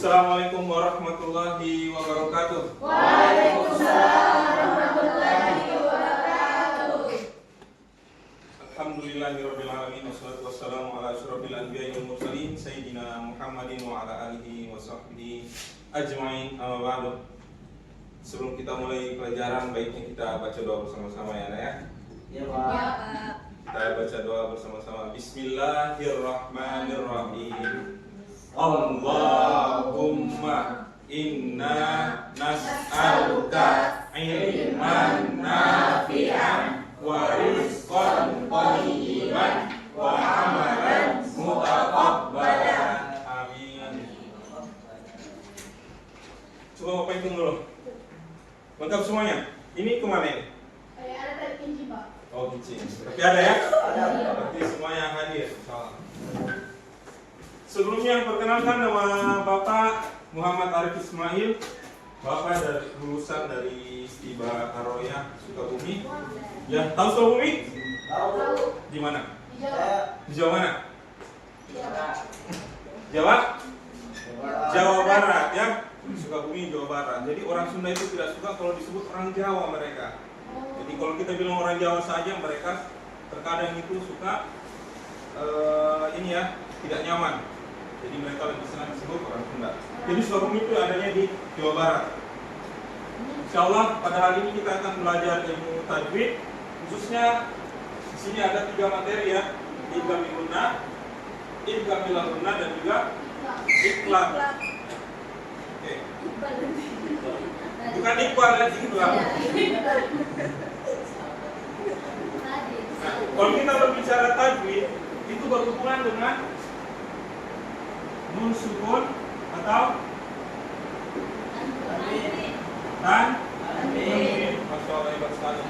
Assalamualaikum warahmatullahi wabarakatuh. Waalaikumsalam warahmatullahi wabarakatuh. Alhamdulillahirabbil alamin wassalatu wassalamu ala asyrofil anbiya'i wal mursalin sayyidina Muhammadin wa ala alihi wa sahbihi ajmain. Amma ba'du. Sebelum kita mulai pelajaran, baiknya kita baca doa bersama-sama ya, Nak ya. Ya, Pak. Kita baca doa bersama-sama. Bismillahirrahmanirrahim. Allahumma inna nas'aluka ilman nafi'an wa rizqan thayyiban wa amalan mutaqabbalan. Amin. Coba Bapak hitung dulu. Lengkap semuanya. Ini kemana ini? Ada tadi kunci, Pak. Oh, kunci. Tapi ada ya? Ada. Berarti semuanya hadir. Salam. Sebelumnya perkenalkan, nama Bapak Muhammad Arif Ismail. Bapak dari lulusan dari Istiba Aroya Sukabumi. Ya, tahu Sukabumi? Tahu. Di mana? Di Jawa. Di Jawa mana? Jawa. Jawa? Jawa Barat ya. Sukabumi, Jawa Barat. Jadi orang Sunda itu tidak suka kalau disebut orang Jawa mereka. Jadi kalau kita bilang orang Jawa saja, mereka terkadang itu suka ini ya, tidak nyaman. Jadi mereka lebih senang disebut orang Sunda. Jadi Sukabumi itu adanya di Jawa Barat. Insyaallah pada hari ini kita akan belajar ilmu tajwid. Khususnya di sini ada 3 materi ya. Idgham bil gunnah, idgham bil gunnah dan juga iqlab. Oke. Bukan iqlab lagi iqlab. Nah, kalau kita berbicara tajwid itu berhubungan dengan nun sukun atau tanwin. Masya Allah, hebat sekali.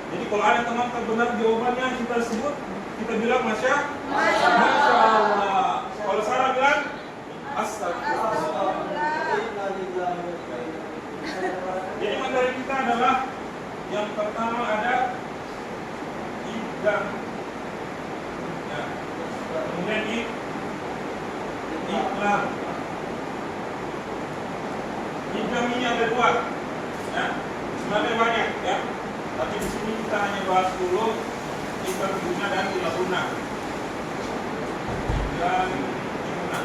Jadi kalau ada teman terbenar jawabannya kita sebut, kita bilang Masya Allah. Kalau salah bilang Astagfirullah. Jadi materi kita adalah yang pertama ada idgham. Ya. Kemudian iqlab. Idgham ini ada 2. Ya. Sebenarnya banyak ya. Tapi di sini kita hanya bahas dulu idgham bil gunnah dan bil gunnah. Dan gunnah.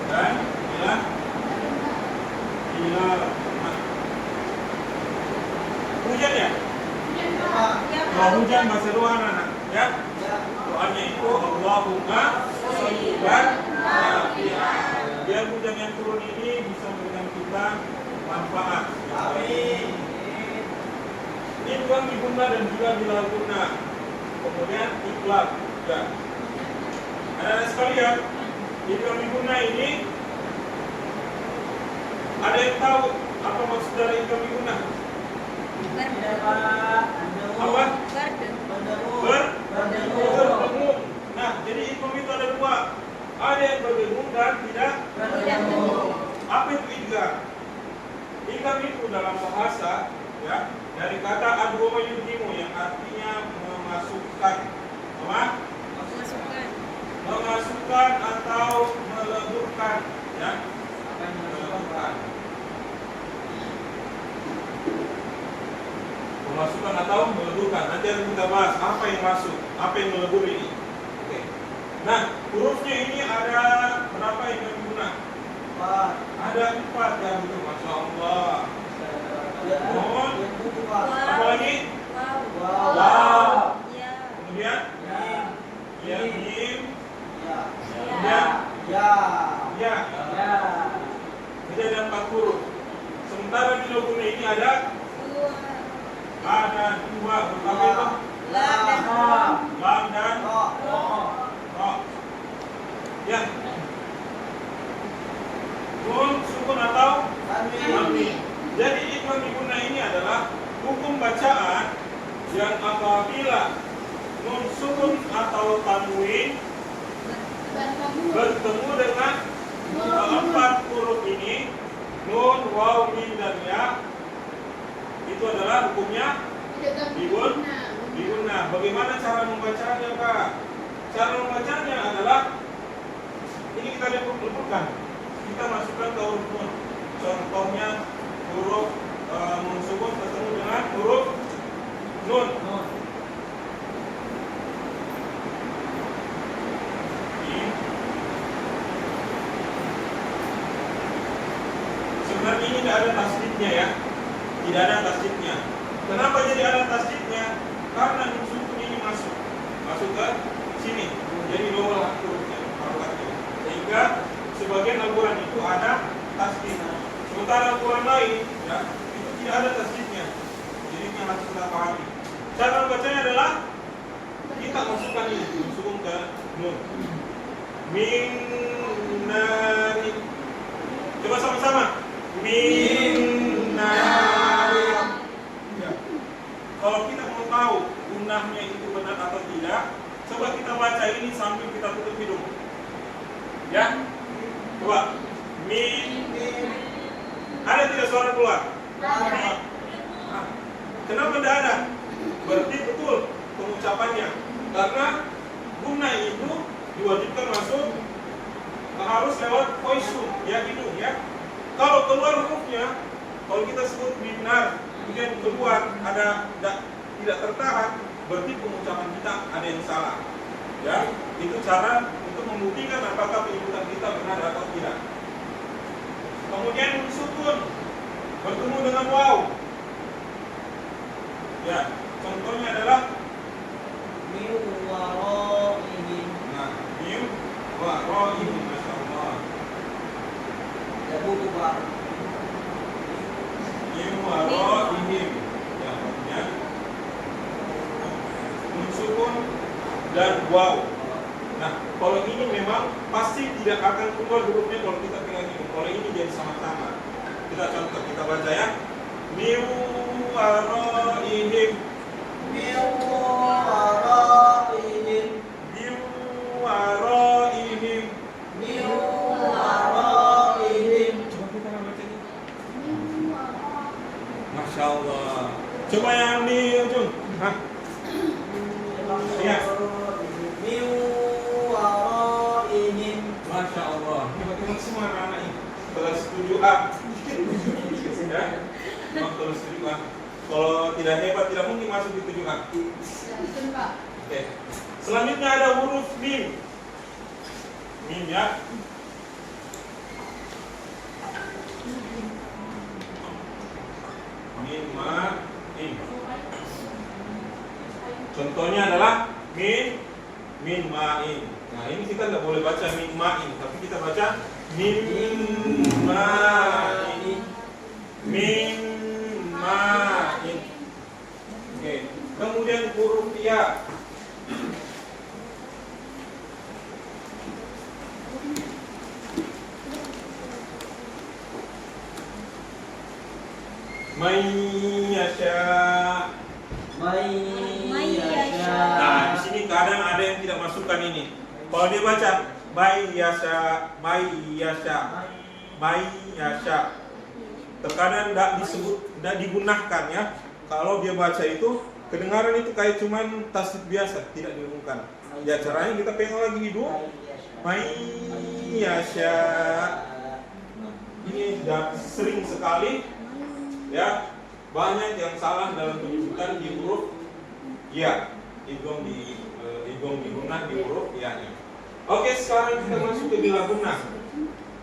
Dan bila hujan ya? Kalau hujan bahasa doa anak ya? Doanya itu Allahumma shayyiban nafi'an. Biar hujan yang turun ini bisa memberikan kita manfaat. Amin. Idgham bil gunnah dan juga bil gunnah. Kemudian iqlab. Ya. Anak-anak sekalian, idgham bil gunnah ini ada yang tahu apa maksud dari idgham bil gunnah? Apa? Bertemu. Nah, jadi idgham itu ada 2. Ada yang bertemu dan tidak bertemu. Apa itu idgham? Idgham itu dalam bahasa ya, dari kata adghama yudhimu yang artinya memasukkan. Apa? Memasukkan atau meleburkan ya. Meleburkan. Memasukkan atau meleburkan. Nanti akan kita bahas apa yang masuk, apa yang melebur ini. Oke. Nah, hurufnya ini ada berapa yang berguna? 4. Ada 4 ya, betul. Masya Allah. Nun. Apa lagi? Waw. Kemudian? Ya. Mim. Kemudian? Ya. Jadi ada 4 huruf. Sementara di logo ini ada 2 berapa itu? Lam dan Ro. Ya. Nun sukun atau tanwin. Jadi idgham bil gunnah ini adalah hukum bacaan yang apabila nun sukun atau tanwin bertemu dengan 4 huruf ini, nun, waw, mim dan ya, itu adalah hukumnya bil gunnah. Bagaimana cara membacanya, Pak? Cara membacanya adalah lembutkan. Kita masukkan ke huruf nun. Contohnya huruf nun sukun ketemu dengan huruf nun. Sebenarnya ini tidak ada tasdidnya ya. Tidak ada tasdidnya. Kenapa jadi ada tasdidnya? Karena nun sukun ini masuk ke sini. Jadi double hurufnya, harokatnya. Sehingga sebagian Al-Quran itu ada tasdid. Sementara Al-Quran lain ya, itu tidak ada tasdidnya. Jadi ini harus kita pahami. Cara membacanya adalah kita masukkan ini, masukkan ke nun. Min nari. Coba sama-sama. Min nari. Ya. Kalau kita mau tahu gunnahnya itu benar atau tidak, coba kita baca ini sambil kita tutup hidung. Ya. Coba. Min. Ada tidak suara keluar? Nah, kenapa tidak ada? Berarti betul pengucapannya. Karena gunnah itu diwajibkan masuk harus lewat voice, ya hidung ya. Kalau keluar hurufnya, kalau kita sebut binar, kemudian keluar ada tidak tertahan, berarti pengucapan kita ada yang salah. Ya, itu cara untuk membuktikan apakah penyebutan kita benar atau tidak. Kemudian nun sukun bertemu dengan waw. Ya, contohnya adalah min waraihim. nah, min waraihim, masyaallah. Yabutu ba. Min waraihim. Ya, artinya nun sukun dan waw. Nah, kalau ini memang pasti tidak akan keluar hurufnya kalau kita pegang ini. Kalau ini jadi sama-sama. Kita contoh, kita baca ya. Min waraihim. Min waraihim. Min waraihim. Min waraihim. Coba kita baca ini. Masya Allah. Coba yang di ujung. Hah? Iya. Min waraihim. Masya Allah. Ini bagaimana semua anak-anak ini? Kelas 7A. Ya? Kelas 7A. Kalau tidak hebat, tidak mungkin masuk di 7A. Oke. Selanjutnya ada huruf mim. Mim ya. Mim ma im. Contohnya adalah min ma'in. Nah, ini kita tidak boleh baca min ma'in, tapi kita baca min ma'in. Min ma'in. Oke. Kemudian huruf ya. May yasha. Nah, di sini kadang ada yang tidak masukkan ini. Kalau dia baca may yasha, terkadang tidak disebut, tidak digunakan ya. Kalau dia baca itu, kedengaran itu kayak cuman tasdid biasa, tidak diumumkan. Ya caranya kita pegang lagi hidung, may yasha. Ini sudah sering sekali, ya. Banyak yang salah dalam penyebutan di huruf ya, idgham di gunnah di huruf ya-nya. Oke, sekarang kita masuk ke bila gunnah.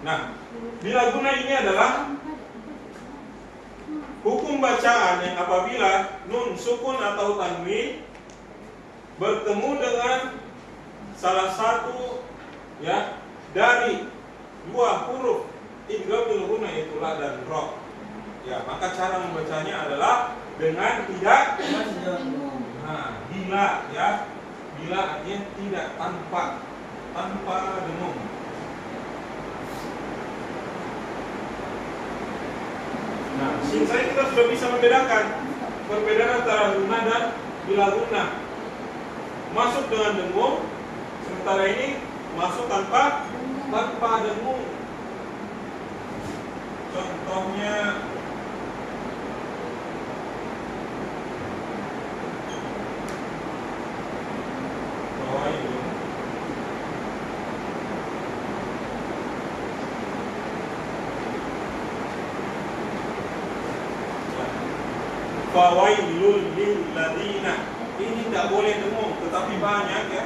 Nah, bila gunnah ini adalah hukum bacaan yang apabila nun sukun atau tanwin bertemu dengan salah satu ya dari dua huruf idgham bil gunnah, yaitu la dan ro. Ya, maka cara membacanya adalah dengan tidak bila ya. Bila artinya tidak, tanpa dengung. Nah, sini saya kita sudah bisa membedakan perbedaan antara gunnah dan bila gunnah. Masuk dengan dengung, sementara ini masuk tanpa dengung. Contohnya fawailul lil ladzina. Ini tidak boleh dengung, tetapi banyak ya.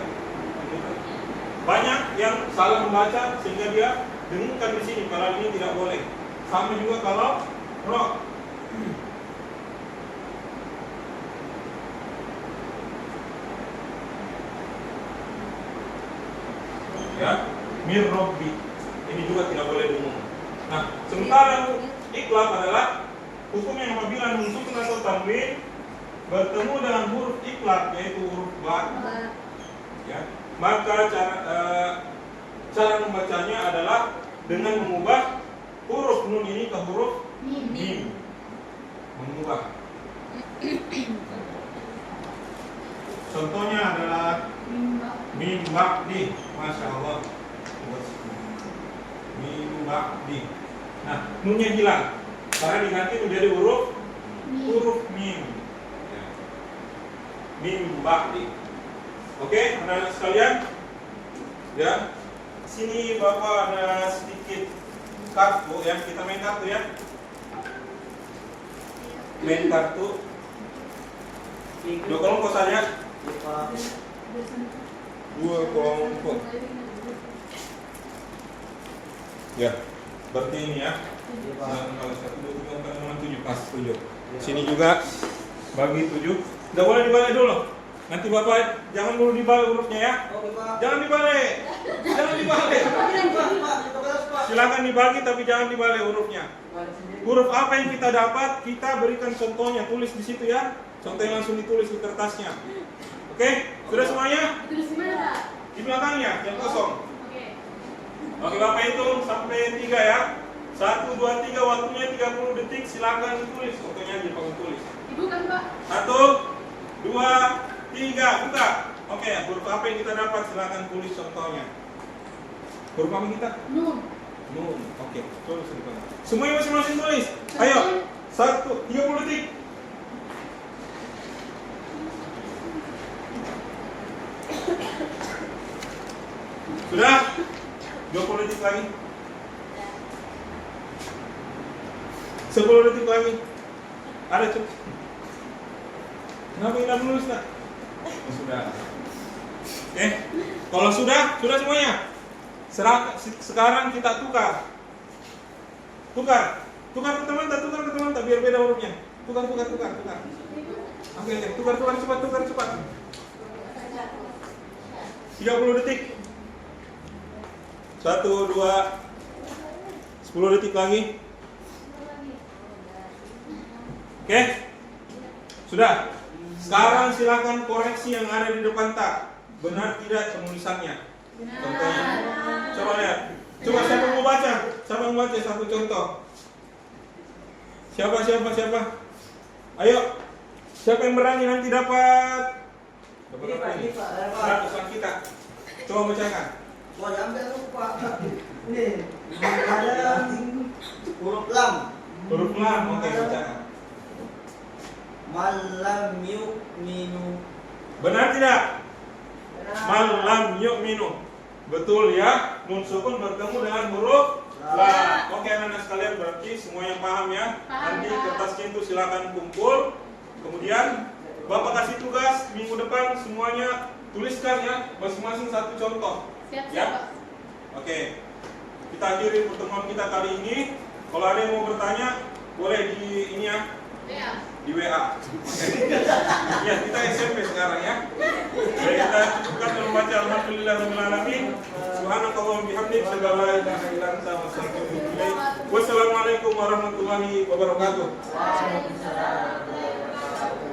Banyak yang salah membaca sehingga dia dengungkan di sini. Kalau ini tidak boleh. Sama juga kalau ro. Ya, mir robbi. Ini juga tidak boleh dengung. Nah, sementara iklab adalah hukum yang apabila nun sukun atau tanwin bertemu dengan huruf iklab yaitu huruf ba, ya, maka cara membacanya adalah dengan mengubah huruf nun ini ke huruf mim. Mengubah. Contohnya adalah mim ba'di. Masya Allah. Mim ba'di. Nah, nunnya hilang karena diganti menjadi huruf mim. Ya. Mim ba'di. Oke, anak-anak sekalian. Ya. Sini Bapak ada sedikit kartu ya. Kita main kartu ya. Main kartu. Dua kelompok saja. Dua kelompok. Ya, berarti ini ya. Kalau 1, 2, 3, 4, 5, 7 pas 7. Sini juga bagi 7. Tidak boleh dibalik dulu. Nanti Bapak jangan dulu dibalik hurufnya ya. Jangan dibalik. Jangan dibalik. Silakan dibagi tapi jangan dibalik hurufnya. Huruf apa yang kita dapat, kita berikan contohnya, tulis di situ ya. Contohnya langsung ditulis di kertasnya. Oke, sudah semuanya? Di belakangnya, yang kosong. Oke, Bapak hitung sampai 3 ya. 1, 2, 3, waktunya 30 detik. Silakan tulis, contohnya aja Pak tulis. Dibuka, Pak. 1, 2, 3, buka. Oke, huruf apa yang kita dapat? Silakan tulis contohnya. Huruf apa kita? Nun. Nun. Oke, tulis di depan. Semuanya masing-masing tulis. Ayo, 30 detik. Sudah? 20 detik lagi. 10 detik lagi. Ada cukup. Kenapa tidak menulis tak? Sudah. Oke. Kalau sudah semuanya. Sekarang kita tukar. Tukar ke teman tak biar beda hurufnya. Tukar. Oke, tukar cepat. 30 detik. 1, 2, 10 detik lagi. Oke? Sudah. Sekarang silakan koreksi yang ada di depan tak. Benar tidak penulisannya? Contohnya. Coba lihat. Coba siapa mau baca? Siapa mau baca satu contoh? Siapa? Ayo. Siapa yang berani nanti dapat? Dapat apa ini? Ratusan kita. Coba bacakan. Wah, ambil lupa. Nih, ada huruf lam. Huruf lam, oke bacakan. Malam yu'minu. Benar tidak? Malam yu'minu. Betul ya. Nun sukun bertemu dengan huruf lam. Oke anak-anak sekalian, berarti semua yang paham ya. Nanti kertasnya itu silakan kumpul. Kemudian Bapak kasih tugas minggu depan semuanya tuliskan ya masing-masing satu contoh. Siap. Ya. Oke. Kita akhiri pertemuan kita kali ini. Kalau ada yang mau bertanya, boleh di ini ya. Di WA. Ya, kita SMP sekarang ya. Jadi kita cukupkan dengan membaca alhamdulillahirabbil alamin. Subhanakallahumma bihamdik, asyhadu an la ilaha illa anta, astaghfiruka wa atubu ilaik. Wassalamualaikum warahmatullahi wabarakatuh. Waalaikumsalam.